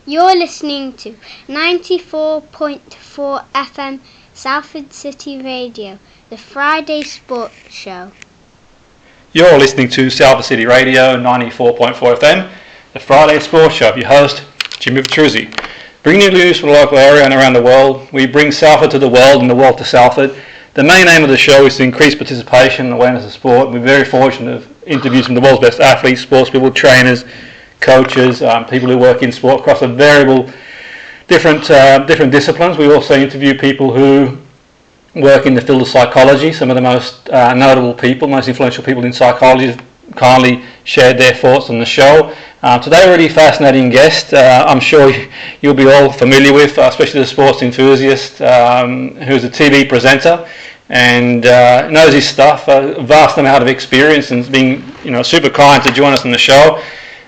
You're listening to 94.4 FM Salford City Radio, the Friday Sports Show. You're listening to Salford City Radio 94.4 FM, the Friday Sports Show. Your host, Jimmy Petruzzi. Bringing you news from the local area and around the world. We bring Salford to the world and the world to Salford. The main aim of the show is to increase participation and awareness of sport. We're very fortunate to interview some of the world's best athletes, sports people, trainers, coaches, people who work in sport across a variable different disciplines. We also interview people who work in the field of psychology. Some of the most notable people, most influential people in psychology have kindly shared their thoughts on the show. Today, a really fascinating guest. I'm sure you'll be all familiar with, especially the sports enthusiast, who's a TV presenter and knows his stuff, a vast amount of experience, and being super kind to join us on the show.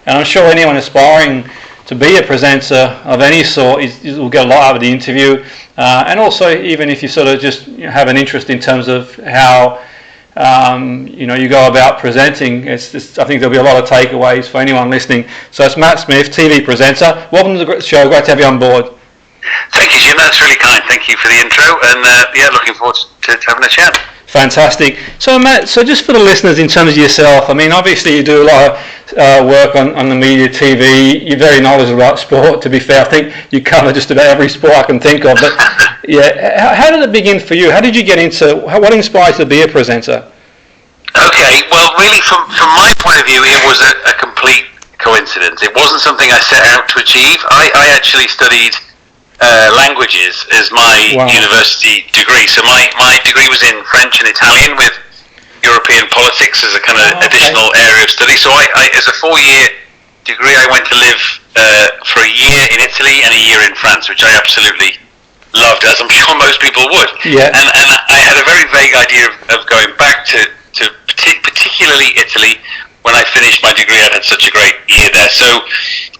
And I'm sure anyone aspiring to be a presenter of any sort will get a lot out of the interview. And also, even if you sort of just have an interest in terms of how you go about presenting, I think there'll be a lot of takeaways for anyone listening. So it's Matt Smith, TV presenter. Welcome to the show. Great to have you on board. Thank you, Jim. That's really kind. Thank you for the intro, and looking forward to having a chat. Fantastic. So Matt, just for the listeners, in terms of yourself, I mean, obviously you do a lot of work on the media, TV. You're very knowledgeable about sport. To be fair, I think you cover just about every sport I can think of. But yeah, how did it begin for you? How did you get into? What inspired you to be a presenter? Okay, well, really, from my point of view, it was a complete coincidence. It wasn't something I set out to achieve. I actually studied languages as my university degree. So my degree was in French and Italian with European politics as a kind of additional area of study. So I as a 4-year degree, I went to live for a year in Italy and a year in France, which I absolutely loved, as I'm sure most people would. Yeah. And I had a very vague idea of going back to particularly Italy. When I finished my degree, I had such a great year there. So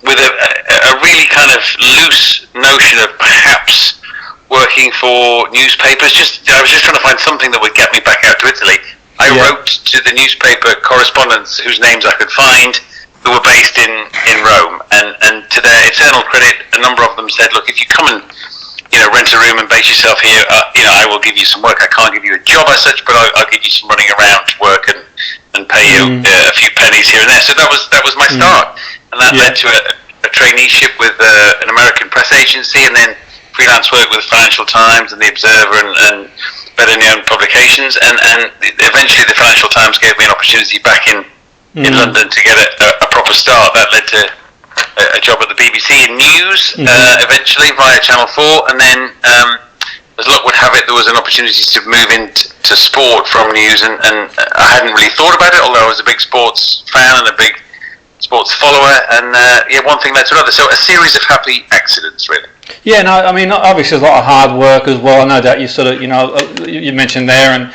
with a really kind of loose notion of perhaps working for newspapers, I was just trying to find something that would get me back out to Italy. I wrote to the newspaper correspondents whose names I could find, who were based in Rome, and to their eternal credit, a number of them said, look, if you come and rent a room and base yourself here, I will give you some work. I can't give you a job as such, but I'll give you some running around work and pay you a few pennies here and there. So that was my start, and that led to a traineeship with an American press agency, and then freelance work with the Financial Times and the Observer and better known publications, and eventually the Financial Times gave me an opportunity back in London to get a proper start. That led to a job at the BBC in news, eventually via Channel 4, and then as luck would have it, there was an opportunity to move into sport from news, and I hadn't really thought about it, although I was a big sports fan and a big sports follower, and one thing led to another. So a series of happy accidents, really. Yeah, no, I mean, obviously there's a lot of hard work as well. I know that you sort of, you mentioned there, and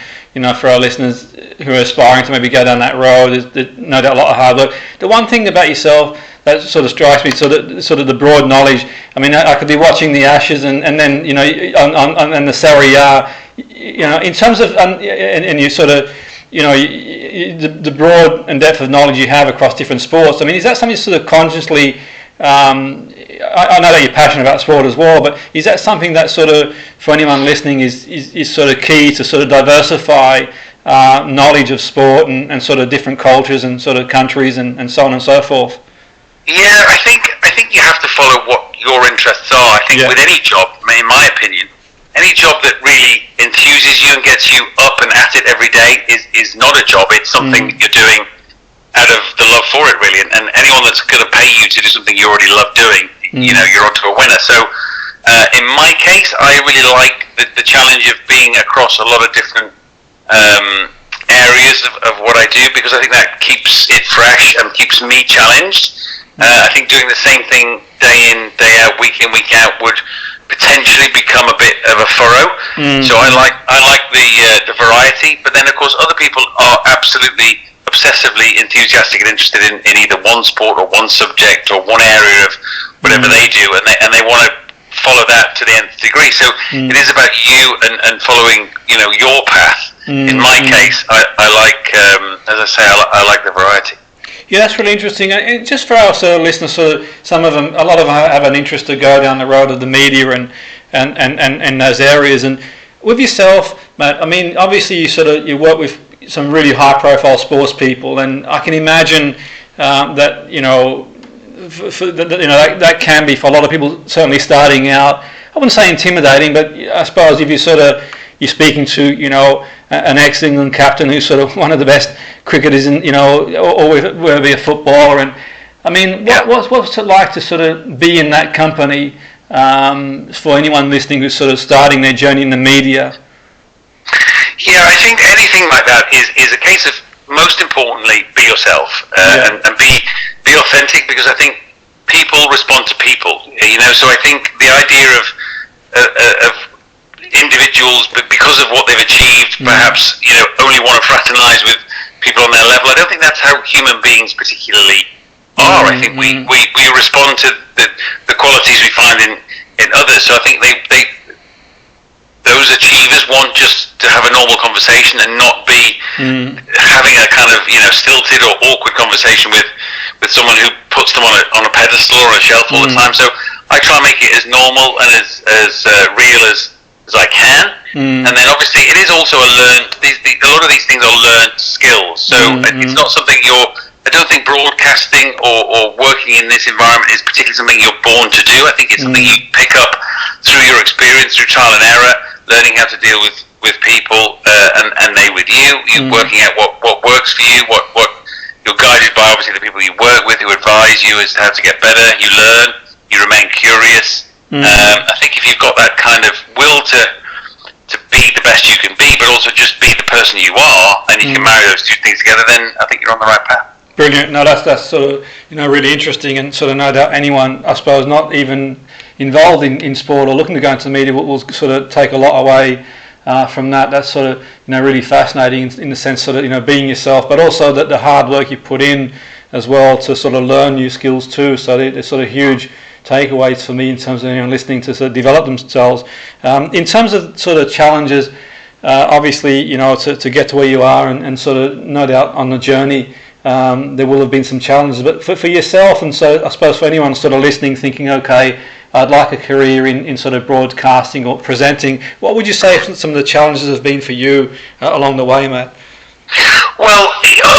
for our listeners who are aspiring to maybe go down that road, there's no doubt a lot of hard work. The one thing about yourself that sort of strikes me, sort of the broad knowledge. I mean, I could be watching the Ashes and then on the Serie A, in terms of and you sort of the broad and depth of knowledge you have across different sports. I mean, is that something you sort of consciously? I know that you're passionate about sport as well, but is that something that sort of, for anyone listening, is sort of key to sort of diversify knowledge of sport and sort of different cultures and sort of countries and so on and so forth? Yeah, I think you have to follow what your interests are. I think with any job, in my opinion, any job that really enthuses you and gets you up and at it every day is not a job. It's something that you're doing out of the love for it, really. And anyone that's going to pay you to do something you already love doing, you're onto a winner. So in my case, I really like the challenge of being across a lot of different areas of what I do, because I think that keeps it fresh and keeps me challenged. I think doing the same thing day in, day out, week in, week out would potentially become a bit of a furrow. So I like the variety, but then of course other people are absolutely obsessively enthusiastic and interested in either one sport or one subject or one area of whatever they do, and they want to follow that to the nth degree. So it is about you and following your path. In my case, I like, as I say, I like the variety. Yeah, that's really interesting. And just for our sort of listeners, a lot of them have an interest to go down the road of the media and those areas. And with yourself, Matt, I mean, obviously you work with some really high-profile sports people, and I can imagine that that can be for a lot of people certainly starting out. I wouldn't say intimidating, but I suppose if you're speaking to an ex-England captain who's sort of one of the best cricketers in or whether be a footballer, and I mean, what's it like to sort of be in that company for anyone listening who's sort of starting their journey in the media? Yeah, I think anything like that is a case of, most importantly, be yourself and be authentic, because I think people respond to people. So I think the idea of individuals, but because of what they've achieved, perhaps only want to fraternize with people on their level. I don't think that's how human beings particularly are. I think we respond to the qualities we find in others. So I think they those achievers want just to have a normal conversation and not be having a kind of stilted or awkward conversation with someone who puts them on a pedestal or a shelf all the time. So I try and make it as normal and as real as I can. And then obviously it is also a lot of these things are learned skills. So it's not something I don't think broadcasting or working in this environment is particularly something you're born to do. I think it's something you pick up through your experience, through trial and error, learning how to deal with people and they with you. You're working out what works for you, what you're guided by, obviously, the people you work with who advise you as to how to get better. You learn, you remain curious. I think if you've got that kind of will to be the best you can be, but also just be the person you are, and you can marry those two things together, then I think you're on the right path. Brilliant. No, that's sort of really interesting, and sort of no doubt anyone, I suppose, not even involved in sport or looking to go into the media will sort of take a lot away from that. That's sort of really fascinating in the sense sort of being yourself, but also that the hard work you put in as well to sort of learn new skills too. So there's sort of huge takeaways for me in terms of listening to sort of develop themselves. In terms of sort of challenges, obviously to get to where you are and sort of no doubt on the journey there will have been some challenges, but for yourself, and so I suppose for anyone sort of listening thinking, okay, I'd like a career in sort of broadcasting or presenting, what would you say some of the challenges have been for you along the way, Matt? Well,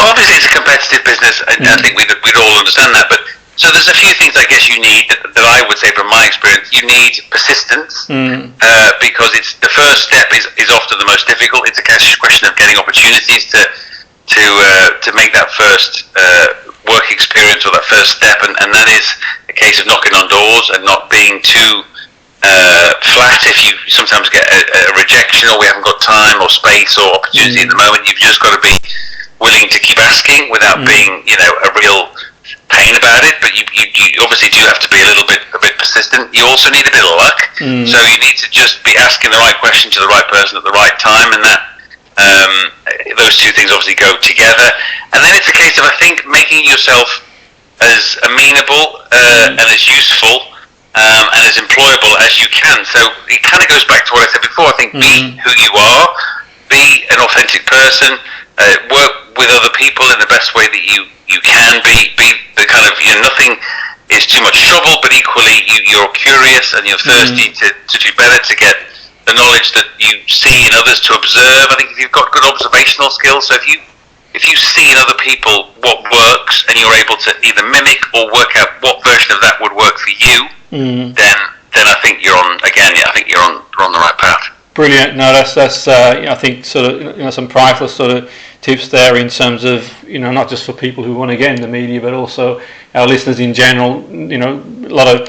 obviously it's a competitive business, and I think we'd all understand that, but so there's a few things I guess you need that I would say from my experience. You need persistence because it's the first step is often the most difficult. It's a question of getting opportunities to make that first work experience or that first step, and that is a case of knocking on doors and not being too flat. If you sometimes get a rejection or we haven't got time or space or opportunity at the moment, you've just got to be willing to keep asking without being a real pain about it. But you obviously do have to be a bit persistent. You also need a bit of luck, so you need to just be asking the right question to the right person at the right time, and that those two things obviously go together. And then it's a case of, I think, making yourself as amenable and as useful and as employable as you can. So it kind of goes back to what I said before. I think be who you are, be an authentic person, work with other people in the best way that you can be the kind of, nothing is too much trouble, but equally you're curious and you're thirsty to do better, to get the knowledge that you see in others, to observe. I think if you've got good observational skills, so if you see in other people what works and you're able to either mimic or work out what version of that would work for you, then I think you're on the right path. Brilliant. No, that's I think sort of some priceless sort of tips there in terms of not just for people who want to get into media, but also our listeners in general. A lot of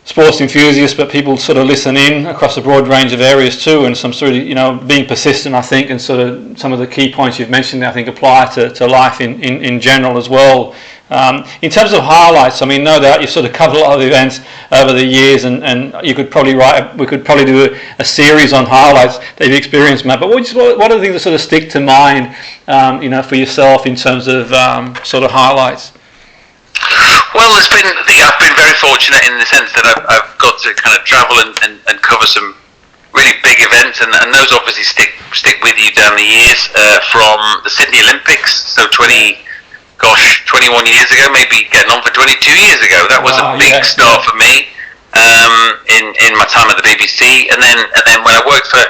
sports enthusiasts, but people sort of listen in across a broad range of areas too, and some sort of being persistent, I think, and sort of some of the key points you've mentioned there, I think apply to life in general as well. In terms of highlights, I mean, no doubt you've sort of covered a lot of events over the years, and you could probably we could probably do a series on highlights that you've experienced, Matt. But what are the things that sort of stick to mind, for yourself in terms of sort of highlights? Well, I've been very fortunate in the sense that I've got to kind of travel and cover some really big events, and those obviously stick with you down the years, from the Sydney Olympics, so gosh, 21 years ago, maybe getting on for 22 years ago. That was a big start for me in my time at the BBC. And then when I worked for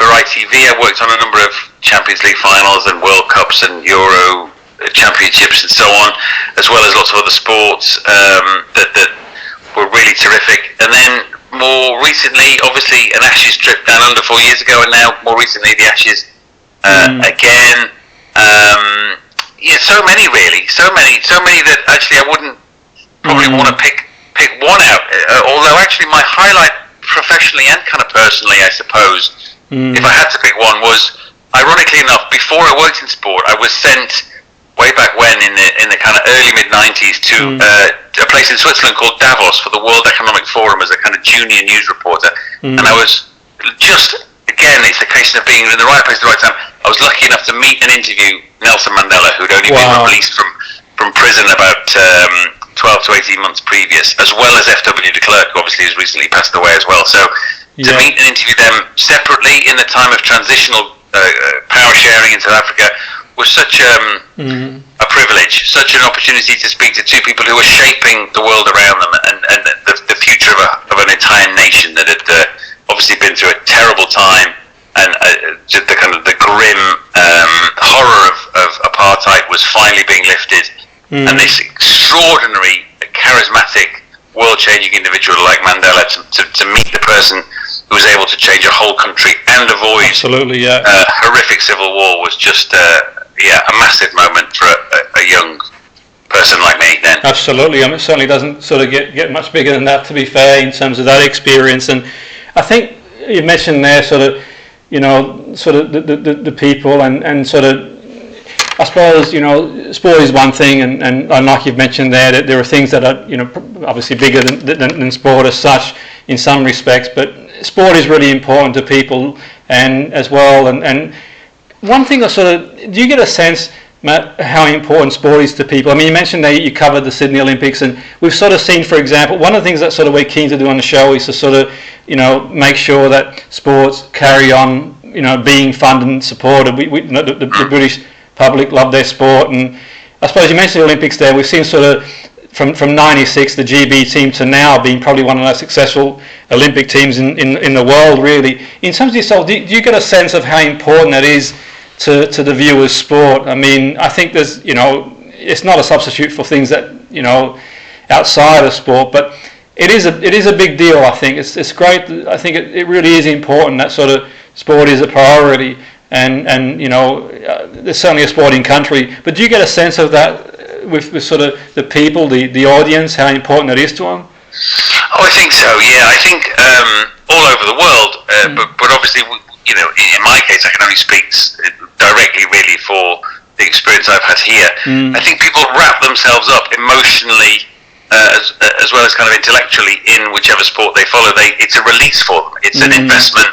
ITV, I worked on a number of Champions League finals and World Cups and Euro Championships and so on, as well as lots of other sports that were really terrific. And then more recently, obviously, an Ashes trip down under 4 years ago, and now more recently the Ashes again. So many really, so many that actually I wouldn't probably want to pick one out. Although actually my highlight professionally and kind of personally, I suppose, if I had to pick one, was, ironically enough, before I worked in sport, I was sent way back when in the kind of early mid-90s to a place in Switzerland called Davos for the World Economic Forum as a kind of junior news reporter. And I was just, again, it's a case of being in the right place at the right time. I was lucky enough to meet and interview Nelson Mandela, who'd only been released from prison about 12 to 18 months previous, as well as F.W. de Klerk, who obviously has recently passed away as well. So to meet and interview them separately in the time of transitional power sharing in South Africa was such a privilege, such an opportunity to speak to two people who were shaping the world around them and the future of an entire nation that had obviously been through a terrible time, and the grim horror of apartheid was finally being lifted, and this extraordinary, charismatic, world-changing individual like Mandela to meet the person who was able to change a whole country and avoid horrific civil war was just a massive moment for a young person like me then. Absolutely. I mean, it certainly doesn't sort of get much bigger than that, to be fair, in terms of that experience. And I think you mentioned there sort of, the people and sort of, I suppose, sport is one thing, and like you've mentioned there, that there are things that are, obviously bigger than sport as such in some respects, but sport is really important to people and as well. And one thing do you get a sense, Matt, how important sport is to people? I mean, you mentioned that you covered the Sydney Olympics, and we've sort of seen, for example, one of the things that sort of we're keen to do on the show is to sort of, make sure that sports carry on, being funded and supported. The British public love their sport, and I suppose you mentioned the Olympics there. We've seen sort of from 96, the GB team, to now being probably one of the most successful Olympic teams in the world, really. In terms of yourself, do you get a sense of how important that is to the viewer's sport? I mean, I think there's, it's not a substitute for things that, outside of sport, but it is a big deal. I think it's great. I think it really is important that sort of sport is a priority, and there's certainly a sporting country. But do you get a sense of that with sort of the people, the audience, how important that is to them? Oh, I think so. Yeah, I think all over the world, but obviously, in my case, I can only speak directly, really, for the experience I've had here. I think people wrap themselves up emotionally, as well as kind of intellectually, in whichever sport they follow. It's a release for them. It's an investment.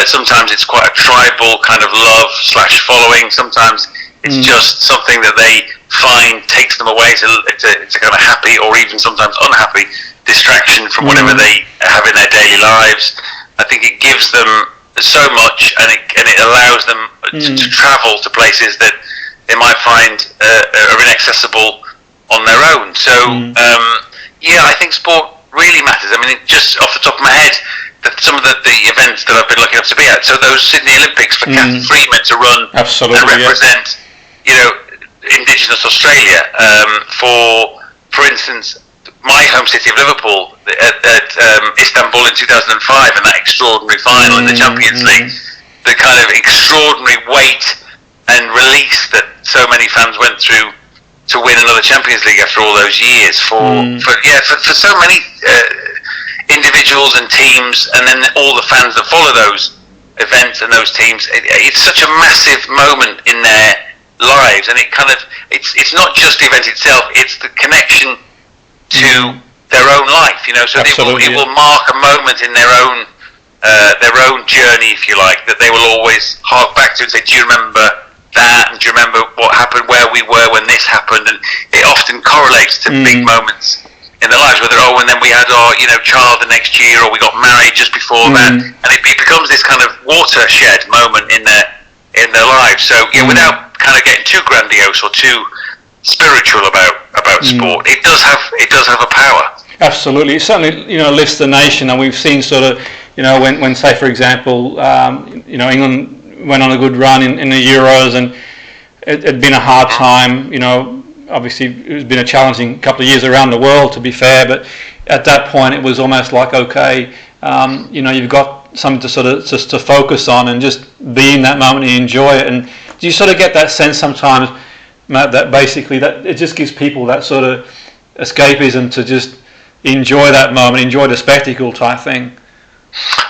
Sometimes it's quite a tribal kind of love/following. Sometimes it's just something that they find takes them away. It's a kind of happy, or even sometimes unhappy, distraction from whatever they have in their daily lives. I think it gives them so much, and it allows them to travel to places that they might find are inaccessible on their own. So I think sport really matters. I mean, just off the top of my head, some of the events that I've been lucky enough to be at. So those Sydney Olympics for Kath Freeman to run and represent, Indigenous Australia. For instance, my home city of Liverpool at Istanbul in 2005, and that extraordinary final in the Champions League, the kind of extraordinary weight and release that so many fans went through to win another Champions League after all those years. For so many individuals and teams, and then all the fans that follow those events and those teams, it's such a massive moment in their lives, and it's not just the event itself, it's the connection to their own life, so it will mark a moment in their own journey, if you like, that they will always hark back to and say, do you remember that, and do you remember what happened, where we were when this happened? And it often correlates to big moments in their lives, whether and then we had our child the next year, or we got married just before that, and it becomes this kind of watershed moment in their lives. So without kind of getting too grandiose or too spiritual about sport. It does have a power. Absolutely, it certainly lifts the nation, and we've seen sort of when say for example England went on a good run in the Euros, and it had been a hard time. Obviously it's been a challenging couple of years around the world, to be fair, but at that point it was almost like, okay, you've got something to sort of just to focus on and just be in that moment and enjoy it. And do you sort of get that sense sometimes, Matt, that basically that it just gives people that sort of escapism to just enjoy that moment, enjoy the spectacle type thing?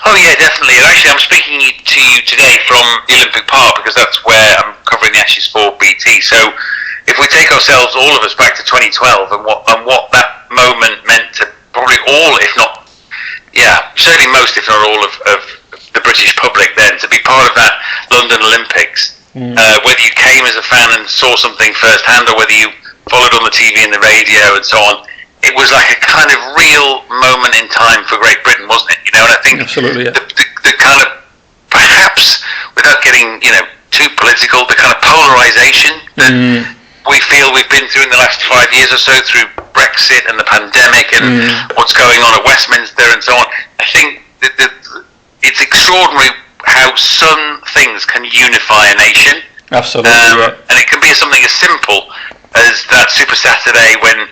Oh yeah, definitely. And actually, I'm speaking to you today from the Olympic Park, because that's where I'm covering the Ashes for BT. So if we take ourselves, all of us, back to 2012 and what that moment meant to probably all, if not, certainly most, if not all of the British public then, to be part of that London Olympics, whether you came as a fan and saw something firsthand, or whether you followed on the TV and the radio and so on, it was like a kind of real moment in time for Great Britain, wasn't it? And I think absolutely, yeah. the kind of, perhaps without getting too political, the kind of polarisation that we feel we've been through in the last 5 years or so, through Brexit and the pandemic and what's going on at Westminster and so on. I think that it's extraordinary how some things can unify a nation. Absolutely, and it can be something as simple as that Super Saturday when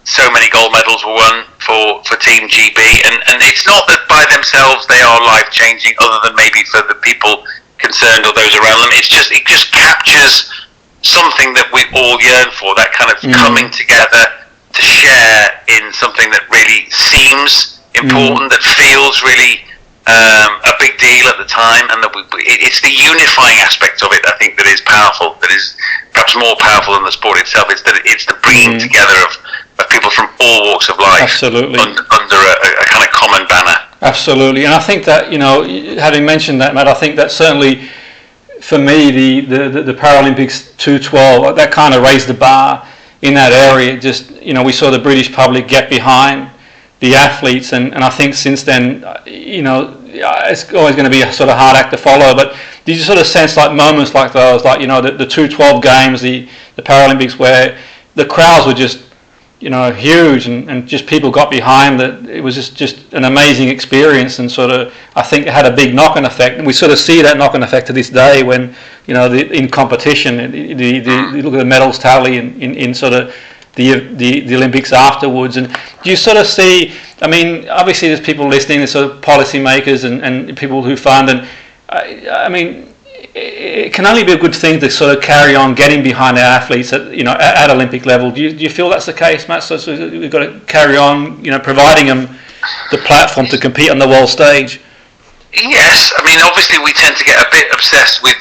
so many gold medals were won for Team GB, and it's not that by themselves they are life-changing, other than maybe for the people concerned or those around them. It just captures something that we all yearn for, that kind of coming together to share in something that really seems important, that feels really a big deal at the time, and that it's the unifying aspect of it, I think, that is powerful, that is perhaps more powerful than the sport itself. It's the bringing together of people from all walks of life. Absolutely. Under a kind of common banner. Absolutely, and I think that, having mentioned that, Matt, I think that certainly for me the Paralympics 2012, that kind of raised the bar in that area. Just, we saw the British public get behind the athletes, and I think since then, it's always going to be a sort of hard act to follow, but did you sort of sense like moments like those, like, the 2012 games, the Paralympics, where the crowds were just, huge, and just people got behind that? It was just an amazing experience, and sort of, I think it had a big knock-on effect, and we sort of see that knock-on effect to this day when, in competition, the look at the medals tally in sort of the Olympics afterwards. And do you sort of see, I mean, obviously there's people listening, there's sort of policymakers and people who fund, and I mean, it can only be a good thing to sort of carry on getting behind our athletes at Olympic level. Do you feel that's the case, Matt? So we've got to carry on, providing them the platform to compete on the world stage. Yes, I mean, obviously we tend to get a bit obsessed with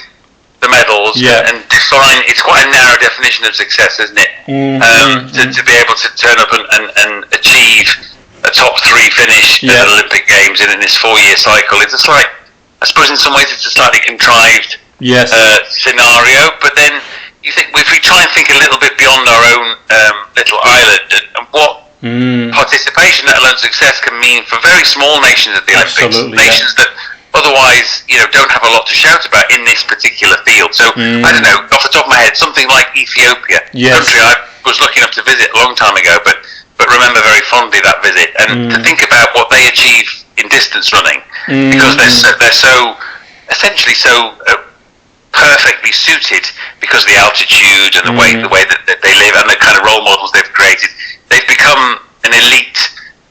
the medals and define. It's quite a narrow definition of success, isn't it? To be able to turn up and achieve a top 3 finish at the Olympic Games in this 4-year cycle. It's just like, I suppose in some ways it's a slightly contrived scenario, but then you think, if we try and think a little bit beyond our own little island, and what participation, let alone success, can mean for very small nations at the Olympics, nations that otherwise don't have a lot to shout about in this particular field. So I don't know, off the top of my head, something like Ethiopia, country I was lucky enough to visit a long time ago, but remember very fondly that visit, and to think about what they achieve in distance running, because they're so essentially so perfectly suited, because of the altitude and the way that they live and the kind of role models they've created. They've become an elite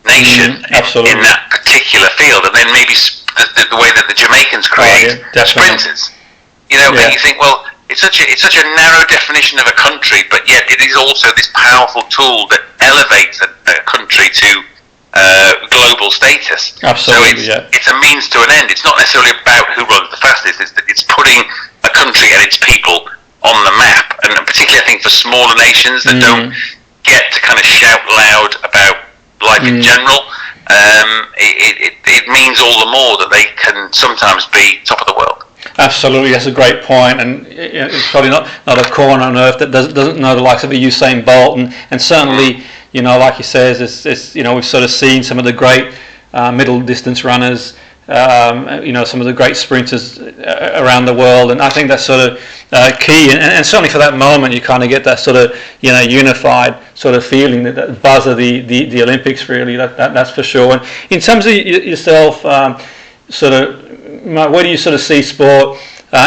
nation in that particular field, and then maybe the way that the Jamaicans create sprinters. And you think, well, it's such a narrow definition of a country, but yet it is also this powerful tool that elevates a country to global status. Absolutely, so it's a means to an end. It's not necessarily about who runs the fastest. It's putting a country and its people on the map, and particularly I think for smaller nations that don't get to kind of shout loud about life in general, it means all the more that they can sometimes be top of the world. Absolutely, that's a great point, and it's probably not a corner on earth that doesn't know the likes of a Usain Bolt, and certainly, like you say, it's we've sort of seen some of the great middle distance runners some of the great sprinters around the world, and I think that's sort of key. And certainly for that moment, you kind of get that sort of unified sort of feeling, that buzz of the Olympics. Really, that's for sure. And in terms of yourself, sort of, where do you sort of see sport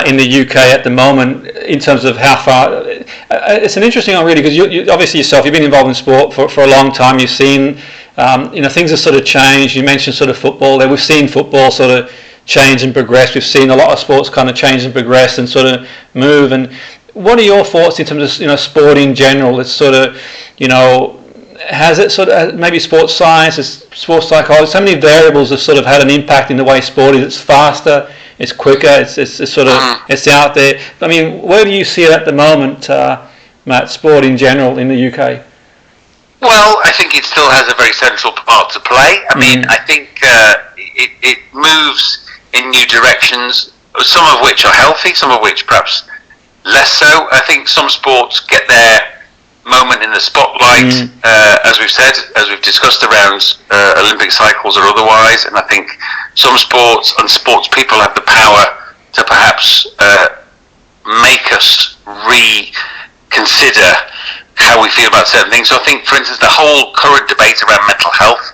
in the UK at the moment in terms of how far? It's an interesting one, really, because you obviously yourself, you've been involved in sport for a long time. You've seen, things have sort of changed. You mentioned sort of football there. We've seen football sort of change and progress. We've seen a lot of sports kind of change and progress and sort of move. And what are your thoughts in terms of sport in general? It's sort of, has it sort of, maybe sports science, sports psychology, so many variables have sort of had an impact in the way sport is. It's faster, it's quicker, it's sort of, it's out there. I mean, where do you see it at the moment, Matt, sport in general in the UK? Well, I think it still has a very central part to play. I mean, I think it moves in new directions, some of which are healthy, some of which perhaps less so. I think some sports get their moment in the spotlight, as we've said, as we've discussed around Olympic cycles or otherwise, and I think some sports and sports people have the power to perhaps make us reconsider how we feel about certain things. So I think, for instance, the whole current debate around mental health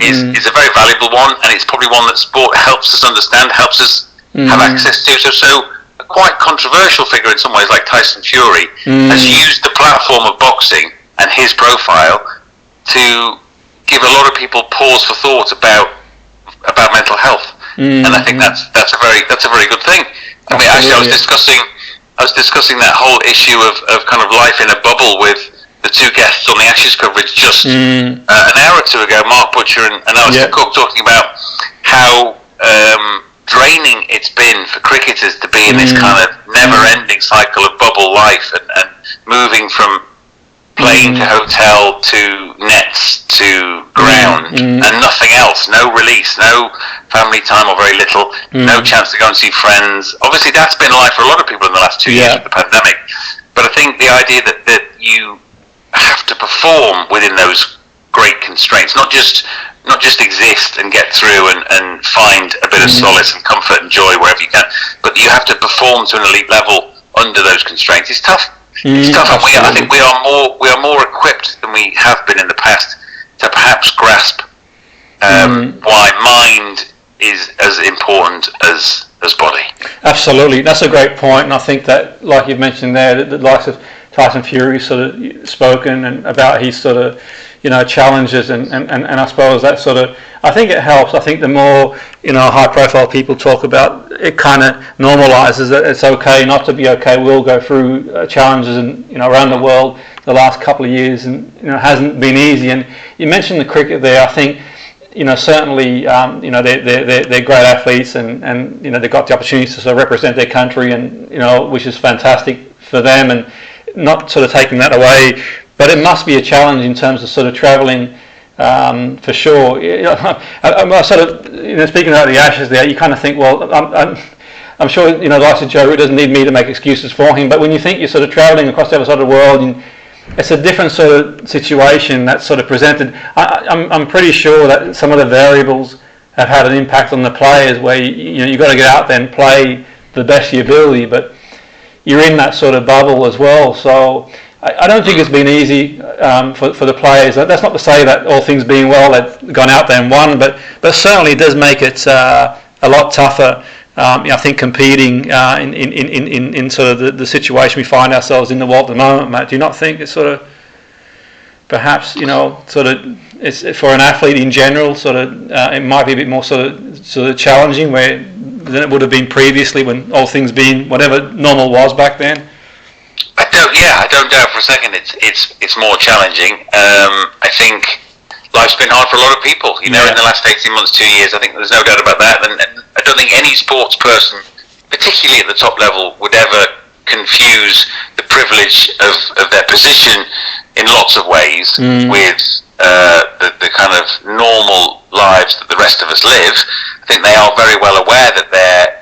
is a very valuable one, and it's probably one that sport helps us understand, helps us have access to. So a quite controversial figure in some ways, like Tyson Fury, has used the platform of boxing and his profile to give a lot of people pause for thought about mental health, and I think that's a very good thing. I mean, actually, I was discussing that whole issue of kind of life in a bubble with the two guests on the Ashes coverage just an hour or two ago, Mark Butcher and Alistair Cook, talking about how draining it's been for cricketers to be in this kind of never-ending cycle of bubble life and moving from plane to hotel to nets to ground and nothing else, no release, no family time or very little, no chance to go and see friends. Obviously that's been life for a lot of people in the last 2 years of the pandemic, but I think the idea that you have to perform within those great constraints, not just exist and get through and find a bit of solace and comfort and joy wherever you can, but you have to perform to an elite level under those constraints. It's tough. It's tough, and I think we are more equipped than we have been in the past to perhaps grasp why mind is as important as body. Absolutely, that's a great point, and I think that, like you've mentioned there, the likes of Tyson Fury sort of spoken and about his sort of challenges and I suppose that sort of, I think it helps. I think the more high profile people talk about it, kind of normalizes that it's okay not to be okay. We'll go through challenges and around the world the last couple of years, and it hasn't been easy. And you mentioned the cricket there. I think certainly they're great athletes and they've got the opportunity to sort of represent their country, and which is fantastic for them, and not sort of taking that away. But it must be a challenge in terms of sort of travelling, for sure. I'm sort of, speaking about the Ashes there, you kind of think, well, I'm sure, the likes of Joe Root doesn't need me to make excuses for him, but when you think you're sort of travelling across the other side of the world, and it's a different sort of situation that's sort of presented. I'm pretty sure that some of the variables have had an impact on the players, where you've got to get out there and play the best of your ability, but you're in that sort of bubble as well. So I don't think it's been easy for the players. That's not to say that all things being well, they've gone out there and won, but certainly it does make it a lot tougher. I think competing in sort of the situation we find ourselves in the world at the moment, Matt. Do you not think it's sort of perhaps sort of it's for an athlete in general sort of it might be a bit more sort of challenging than it would have been previously, when all things being whatever normal was back then? I don't doubt for a second it's more challenging. I think life's been hard for a lot of people, in the last 18 months, 2 years. I think there's no doubt about that, and I don't think any sports person, particularly at the top level, would ever confuse the privilege of their position in lots of ways with the kind of normal lives that the rest of us live. I think they are very well aware that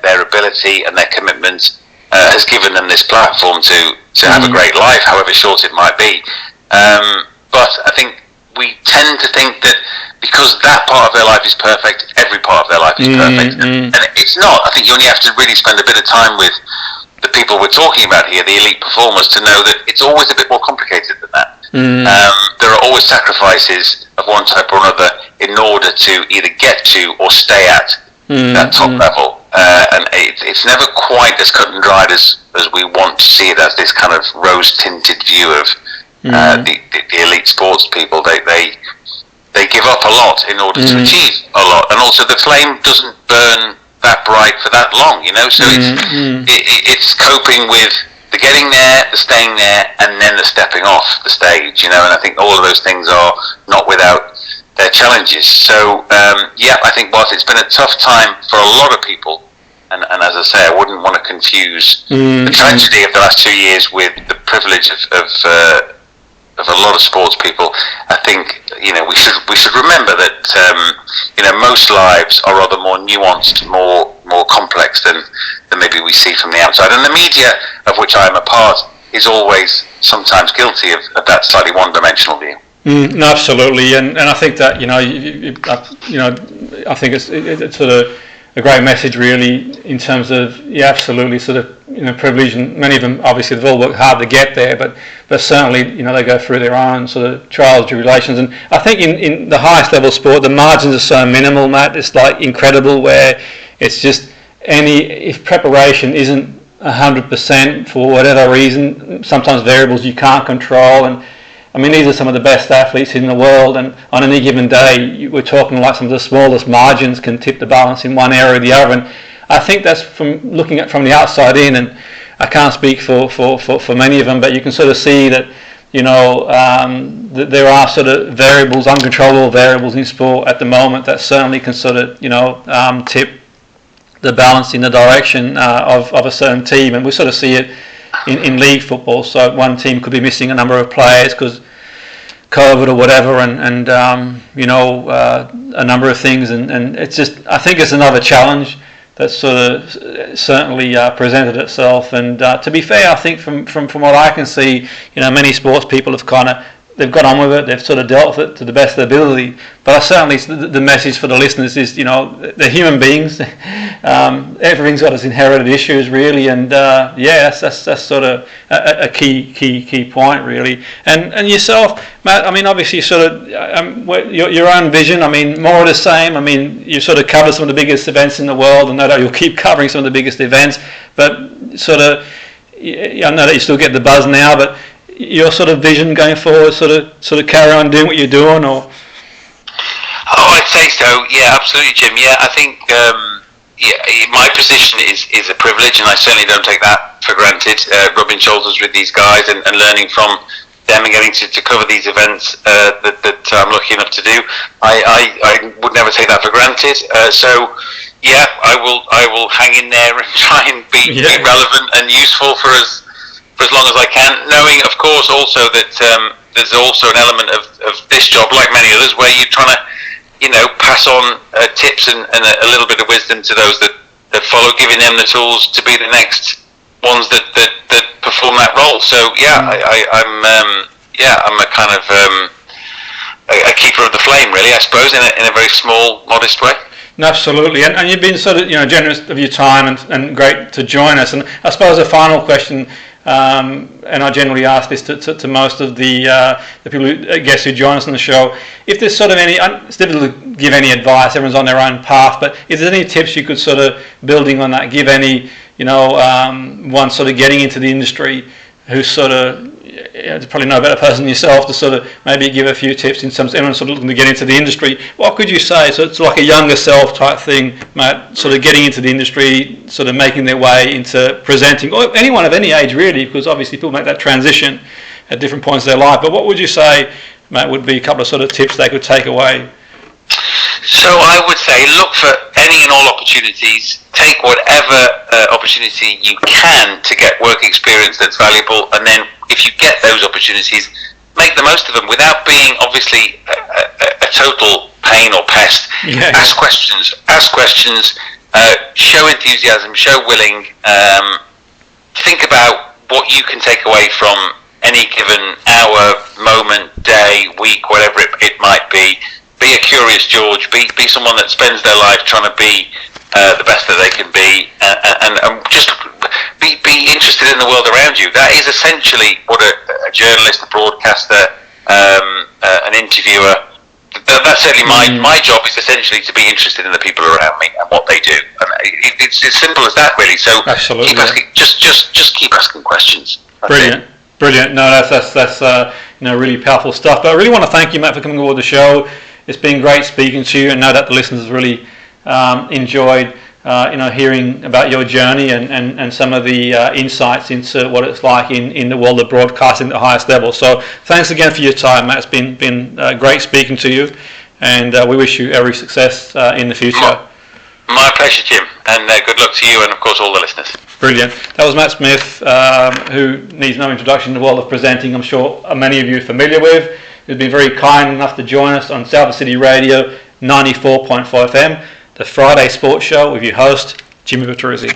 their ability and their commitment has given them this platform to have a great life, however short it might be. But I think we tend to think that because that part of their life is perfect, every part of their life is perfect. And it's not. I think you only have to really spend a bit of time with the people we're talking about here, the elite performers, to know that it's always a bit more complicated than that. There are always sacrifices of one type or another in order to either get to or stay at that top level. And it's never quite as cut and dried as we want to see it as this kind of rose-tinted view of the elite sports people. They give up a lot in order to achieve a lot, and also the flame doesn't burn that bright for that long, so it's coping with the getting there, the staying there, and then the stepping off the stage, and I think all of those things are not without their challenges. So I think whilst it's been a tough time for a lot of people, and as I say, I wouldn't want to confuse the tragedy of the last 2 years with the privilege of a lot of sports people. I think we should remember that most lives are rather more nuanced, more complex than maybe we see from the outside. And the media, of which I am a part, is always sometimes guilty of that slightly one-dimensional view. No, absolutely, and I think that I think it's sort of a great message, really, in terms of absolutely sort of privilege, and many of them obviously they've all worked hard to get there, but certainly they go through their own sort of trials, tribulations, and I think in the highest level of sport the margins are so minimal, Matt. It's like incredible, where it's just if preparation isn't 100% for whatever reason, sometimes variables you can't control, and I mean, these are some of the best athletes in the world, and on any given day, we're talking like some of the smallest margins can tip the balance in one area or the other. And I think that's from looking at from the outside in, and I can't speak for many of them, but you can sort of see that, that there are sort of variables, uncontrollable variables in sport at the moment that certainly can sort of, tip the balance in the direction of a certain team, and we sort of see it in league football. So one team could be missing a number of players because COVID or whatever, and a number of things, and it's just, I think it's another challenge that sort of certainly presented itself. And to be fair, I think from what I can see, many sports people have they've got on with it, they've sort of dealt with it to the best of their ability. But I certainly, the message for the listeners is, they're human beings. Everything's got its inherited issues, really, and that's sort of a key point, really. And yourself, Matt, I mean, obviously, sort of your own vision. I mean, more of the same. I mean, you sort of covered some of the biggest events in the world, and no doubt you'll keep covering some of the biggest events. But sort of, I know that you still get the buzz now, but your sort of vision going forward, sort of carry on doing what you're doing, or? Oh, I'd say so. Yeah, absolutely, Jim. Yeah, I think my position is a privilege, and I certainly don't take that for granted. Rubbing shoulders with these guys and learning from them and getting to cover these events that I'm lucky enough to do, I would never take that for granted. So yeah, I will hang in there and try and be relevant and useful for as long as I can, knowing, of course, also that there's also an element of this job, like many others, where you're trying to, pass on tips and a little bit of wisdom to those that follow, giving them the tools to be the next ones that perform that role. So I'm a kind of a keeper of the flame, really, I suppose, in a very small, modest way. Absolutely, and you've been sort of generous of your time and great to join us. And I suppose a final question. And I generally ask this to most of the people guests who join us on the show. If there's sort of it's difficult to give any advice, everyone's on their own path, but if there's any tips you could sort of, building on that, give any, one sort of getting into the industry who's sort of, probably no better person than yourself to sort of maybe give a few tips in terms of anyone sort of looking to get into the industry. What could you say? So it's like a younger self type thing, Matt, sort of getting into the industry, sort of making their way into presenting, or anyone of any age really, because obviously people make that transition at different points of their life. But what would you say, Matt, would be a couple of sort of tips they could take away? So I would say look for any and all opportunities. Take whatever opportunity you can to get work experience that's valuable, and then if you get those opportunities, make the most of them without being obviously a total pain or pest. Yeah. Ask questions, show enthusiasm, show willing, think about what you can take away from any given hour, moment, day, week, whatever it might be, be a curious George, be someone that spends their life trying to be the best that they can be, and just be interested in the world around you. That is essentially what a journalist, a broadcaster, an interviewer. That's certainly my job, is essentially to be interested in the people around me and what they do. And it's as simple as that, really. So absolutely, keep asking, just keep asking questions. That's Brilliant. No, that's really powerful stuff. But I really want to thank you, Matt, for coming aboard the show. It's been great speaking to you, and know that the listeners really enjoyed hearing about your journey and some of the insights into what it's like in the world of broadcasting at the highest level. So thanks again for your time, Matt. It's been great speaking to you, and we wish you every success in the future. My pleasure, Jim, and good luck to you and, of course, all the listeners. Brilliant. That was Matt Smith, who needs no introduction in the world of presenting. I'm sure many of you are familiar with. He's been very kind enough to join us on Salford City Radio 94.5 FM, the Friday Sports Show with your host, Jimmy Petruzzi.